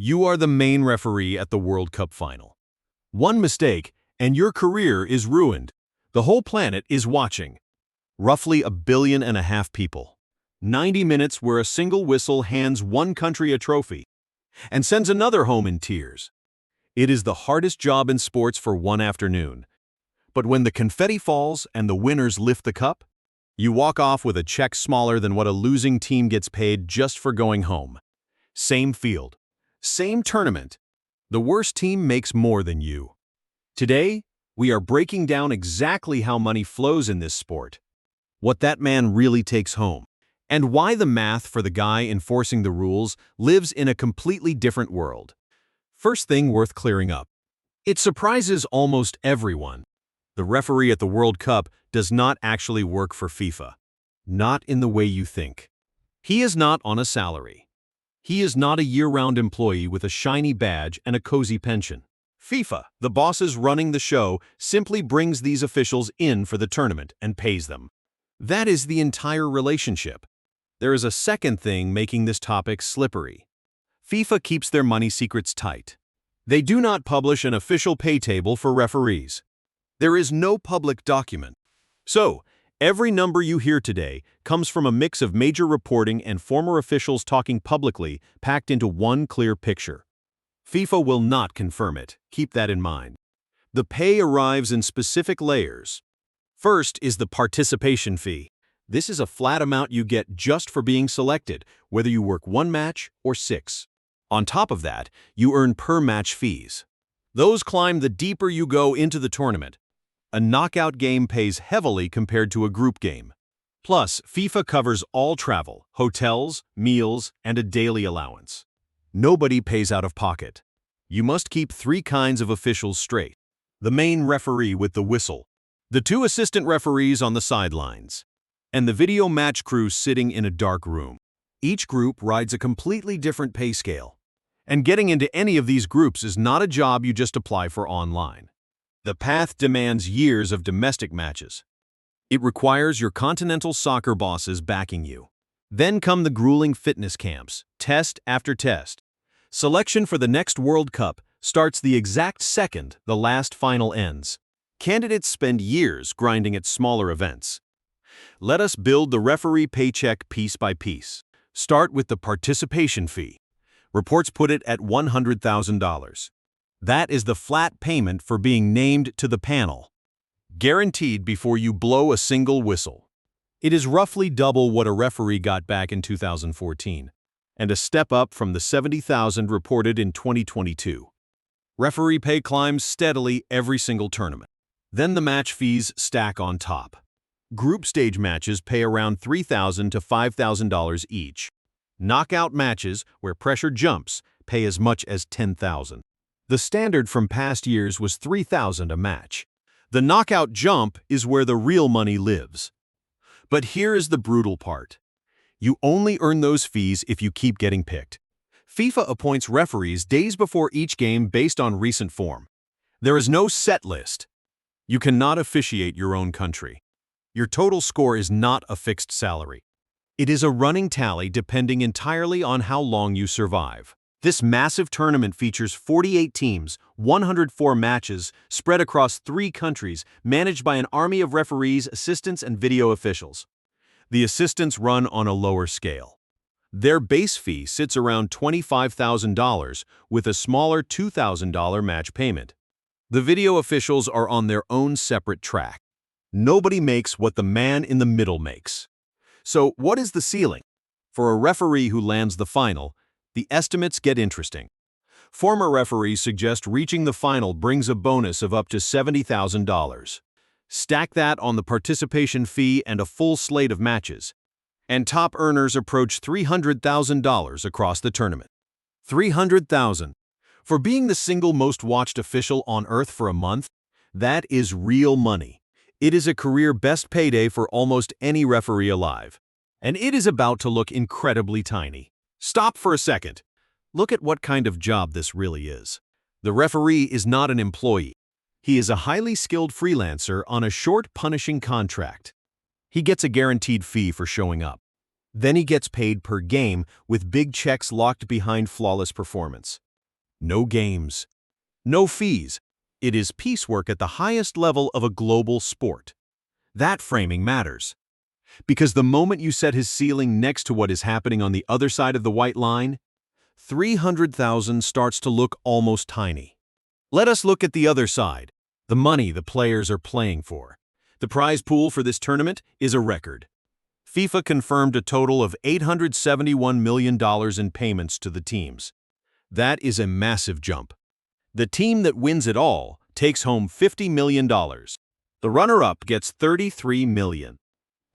You are the main referee at the World Cup final. One mistake, and your career is ruined. The whole planet is watching. Roughly 1.5 billion people. 90 minutes where a single whistle hands one country a trophy and sends another home in tears. It is the hardest job in sports for one afternoon. But when the confetti falls and the winners lift the cup, you walk off with a check smaller than what a losing team gets paid just for going home. Same field. Same tournament. The worst team makes more than you. Today, we are breaking down exactly how money flows in this sport, what that man really takes home, and why the math for the guy enforcing the rules lives in a completely different world. First thing worth clearing up. It surprises almost everyone. The referee at the World Cup does not actually work for FIFA. Not in the way you think. He is not on a salary. He is not a year-round employee with a shiny badge and a cozy pension. FIFA, the bosses running the show, simply brings these officials in for the tournament and pays them. That is the entire relationship. There is a second thing making this topic slippery. FIFA keeps their money secrets tight. They do not publish an official pay table for referees. There is no public document. So, every number you hear today comes from a mix of major reporting and former officials talking publicly, packed into one clear picture. FIFA will not confirm it, keep that in mind. The pay arrives in specific layers. First is the participation fee. This is a flat amount you get just for being selected, whether you work 1 match or 6. On top of that, you earn per-match fees. Those climb the deeper you go into the tournament. A knockout game pays heavily compared to a group game. Plus, FIFA covers all travel, hotels, meals, and a daily allowance. Nobody pays out of pocket. You must keep 3 kinds of officials straight. The main referee with the whistle, the 2 assistant referees on the sidelines, and the video match crew sitting in a dark room. Each group rides a completely different pay scale. And getting into any of these groups is not a job you just apply for online. The path demands years of domestic matches. It requires your continental soccer bosses backing you. Then come the grueling fitness camps, test after test. Selection for the next World Cup starts the exact second the last final ends. Candidates spend years grinding at smaller events. Let us build the referee paycheck piece by piece. Start with the participation fee. Reports put it at $100,000. That is the flat payment for being named to the panel. Guaranteed before you blow a single whistle. It is roughly double what a referee got back in 2014, and a step up from the $70,000 reported in 2022. Referee pay climbs steadily every single tournament. Then the match fees stack on top. Group stage matches pay around $3,000 to $5,000 each. Knockout matches, where pressure jumps, pay as much as $10,000. The standard from past years was $3,000 a match. The knockout jump is where the real money lives. But here is the brutal part. You only earn those fees if you keep getting picked. FIFA appoints referees days before each game based on recent form. There is no set list. You cannot officiate your own country. Your total score is not a fixed salary. It is a running tally depending entirely on how long you survive. This massive tournament features 48 teams, 104 matches, spread across 3 countries, managed by an army of referees, assistants, and video officials. The assistants run on a lower scale. Their base fee sits around $25,000 with a smaller $2,000 match payment. The video officials are on their own separate track. Nobody makes what the man in the middle makes. So what is the ceiling? For a referee who lands the final, the estimates get interesting. Former referees suggest reaching the final brings a bonus of up to $70,000. Stack that on the participation fee and a full slate of matches, and top earners approach $300,000 across the tournament. $300,000. For being the single most watched official on Earth for a month, that is real money. It is a career best payday for almost any referee alive. And it is about to look incredibly tiny. Stop for a second. Look at what kind of job this really is. The referee is not an employee. He is a highly skilled freelancer on a short, punishing contract. He gets a guaranteed fee for showing up. Then he gets paid per game with big checks locked behind flawless performance. No games. No fees. It is piecework at the highest level of a global sport. That framing matters. Because the moment you set his ceiling next to what is happening on the other side of the white line, 300,000 starts to look almost tiny. Let us look at the other side, the money the players are playing for. The prize pool for this tournament is a record. FIFA confirmed a total of $871 million in payments to the teams. That is a massive jump. The team that wins it all takes home $50 million. The runner-up gets $33 million.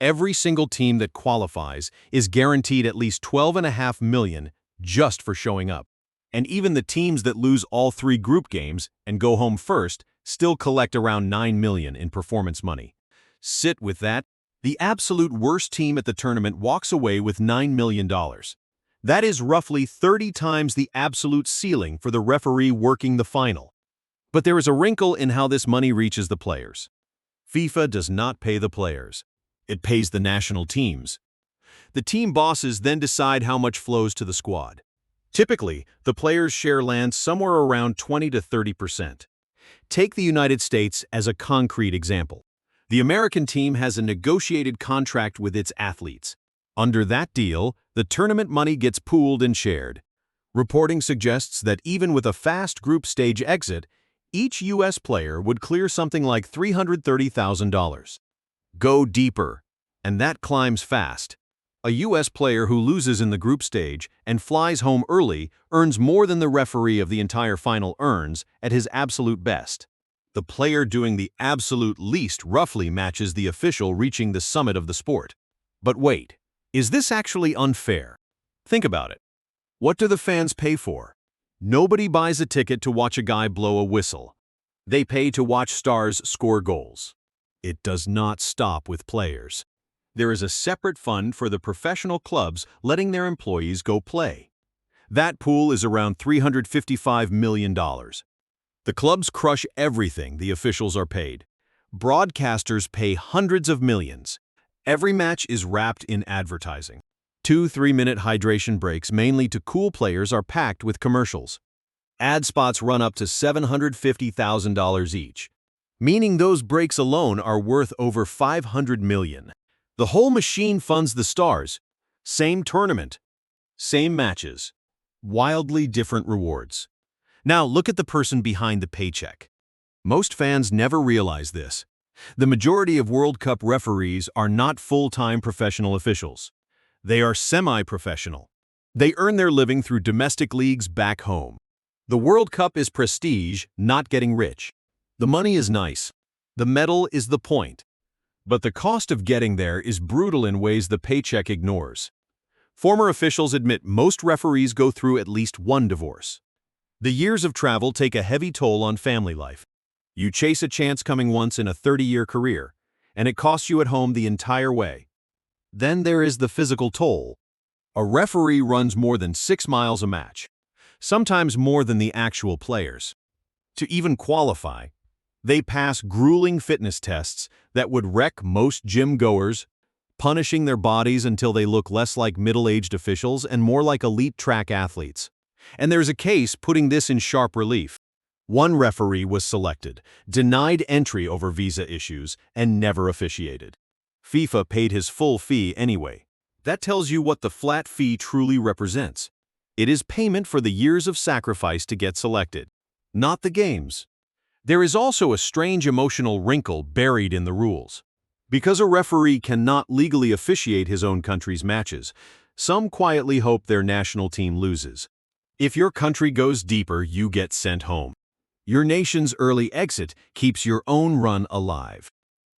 Every single team that qualifies is guaranteed at least $12.5 million just for showing up. And even the teams that lose all 3 group games and go home first still collect around $9 million in performance money. Sit with that. The absolute worst team at the tournament walks away with $9 million. That is roughly 30 times the absolute ceiling for the referee working the final. But there is a wrinkle in how this money reaches the players. FIFA does not pay the players. It pays the national teams. The team bosses then decide how much flows to the squad. Typically, the players' share lands somewhere around 20 to 30%. Take the United States as a concrete example. The American team has a negotiated contract with its athletes. Under that deal, the tournament money gets pooled and shared. Reporting suggests that even with a fast group stage exit, each U.S. player would clear something like $330,000. Go deeper, and that climbs fast. A U.S. player who loses in the group stage and flies home early earns more than the referee of the entire final earns at his absolute best. The player doing the absolute least roughly matches the official reaching the summit of the sport. But wait, is this actually unfair? Think about it. What do the fans pay for? Nobody buys a ticket to watch a guy blow a whistle. They pay to watch stars score goals. It does not stop with players. There is a separate fund for the professional clubs letting their employees go play. That pool is around $355 million. The clubs crush everything the officials are paid. Broadcasters pay hundreds of millions. Every match is wrapped in advertising. 2 3-minute hydration breaks mainly to cool players are packed with commercials. Ad spots run up to $750,000 each, meaning those breaks alone are worth over $500 million. The whole machine funds the stars. Same tournament, same matches, wildly different rewards. Now look at the person behind the paycheck. Most fans never realize this. The majority of World Cup referees are not full-time professional officials. They are semi-professional. They earn their living through domestic leagues back home. The World Cup is prestige, not getting rich. The money is nice. The medal is the point. But the cost of getting there is brutal in ways the paycheck ignores. Former officials admit most referees go through at least one divorce. The years of travel take a heavy toll on family life. You chase a chance coming once in a 30-year career, and it costs you at home the entire way. Then there is the physical toll. A referee runs more than 6 miles a match, sometimes more than the actual players. To even qualify, they pass grueling fitness tests that would wreck most gym goers, punishing their bodies until they look less like middle-aged officials and more like elite track athletes. And there's a case putting this in sharp relief. One referee was selected, denied entry over visa issues, and never officiated. FIFA paid his full fee anyway. That tells you what the flat fee truly represents. It is payment for the years of sacrifice to get selected, not the games. There is also a strange emotional wrinkle buried in the rules. Because a referee cannot legally officiate his own country's matches, some quietly hope their national team loses. If your country goes deeper, you get sent home. Your nation's early exit keeps your own run alive.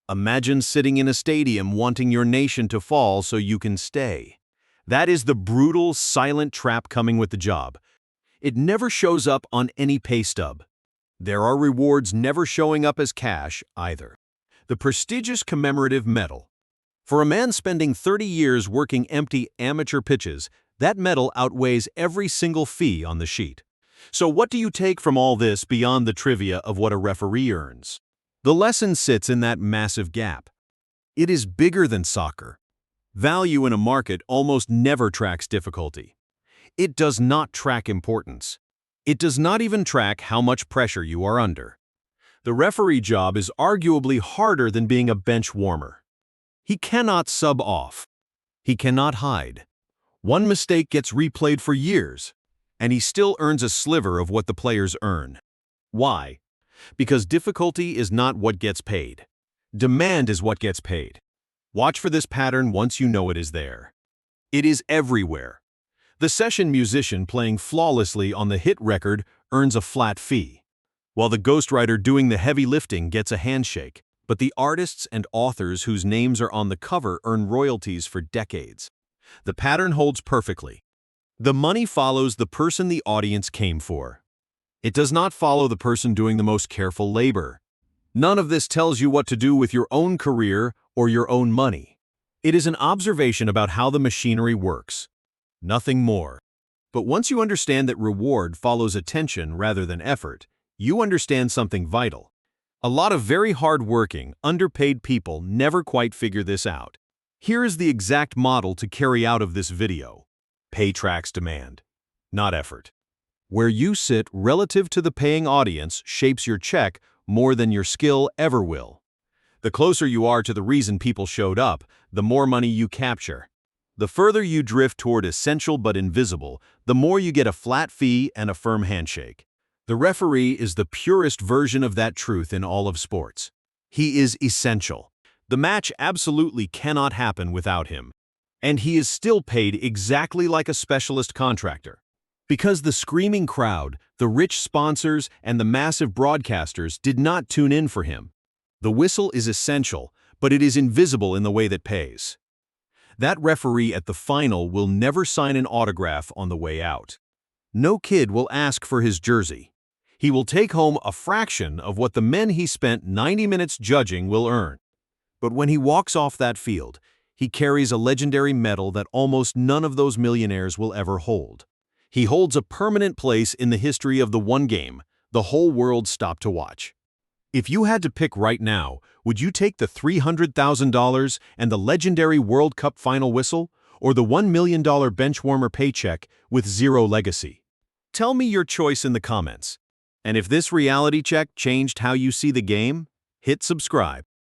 Imagine sitting in a stadium wanting your nation to fall so you can stay. That is the brutal, silent trap coming with the job. It never shows up on any pay stub. There are rewards never showing up as cash either. The prestigious commemorative medal. For a man spending 30 years working empty amateur pitches, that medal outweighs every single fee on the sheet. So what do you take from all this beyond the trivia of what a referee earns? The lesson sits in that massive gap. It is bigger than soccer. Value in a market almost never tracks difficulty. It does not track importance. It does not even track how much pressure you are under. The referee job is arguably harder than being a bench warmer. He cannot sub off. He cannot hide. One mistake gets replayed for years, and he still earns a sliver of what the players earn. Why? Because difficulty is not what gets paid. Demand is what gets paid. Watch for this pattern once you know it is there. It is everywhere. The session musician playing flawlessly on the hit record earns a flat fee, while the ghostwriter doing the heavy lifting gets a handshake, but the artists and authors whose names are on the cover earn royalties for decades. The pattern holds perfectly. The money follows the person the audience came for. It does not follow the person doing the most careful labor. None of this tells you what to do with your own career or your own money. It is an observation about how the machinery works. Nothing more. But once you understand that reward follows attention rather than effort, you understand something vital. A lot of very hard-working, underpaid people never quite figure this out. Here is the exact model to carry out of this video. Pay tracks demand, not effort. Where you sit relative to the paying audience shapes your check more than your skill ever will. The closer you are to the reason people showed up, the more money you capture. The further you drift toward essential but invisible, the more you get a flat fee and a firm handshake. The referee is the purest version of that truth in all of sports. He is essential. The match absolutely cannot happen without him. And he is still paid exactly like a specialist contractor. Because the screaming crowd, the rich sponsors, and the massive broadcasters did not tune in for him. The whistle is essential, but it is invisible in the way that pays. That referee at the final will never sign an autograph on the way out. No kid will ask for his jersey. He will take home a fraction of what the men he spent 90 minutes judging will earn. But when he walks off that field, he carries a legendary medal that almost none of those millionaires will ever hold. He holds a permanent place in the history of the one game the whole world stopped to watch. If you had to pick right now, would you take the $300,000 and the legendary World Cup final whistle, or the $1 million benchwarmer paycheck with zero legacy? Tell me your choice in the comments. And if this reality check changed how you see the game, hit subscribe.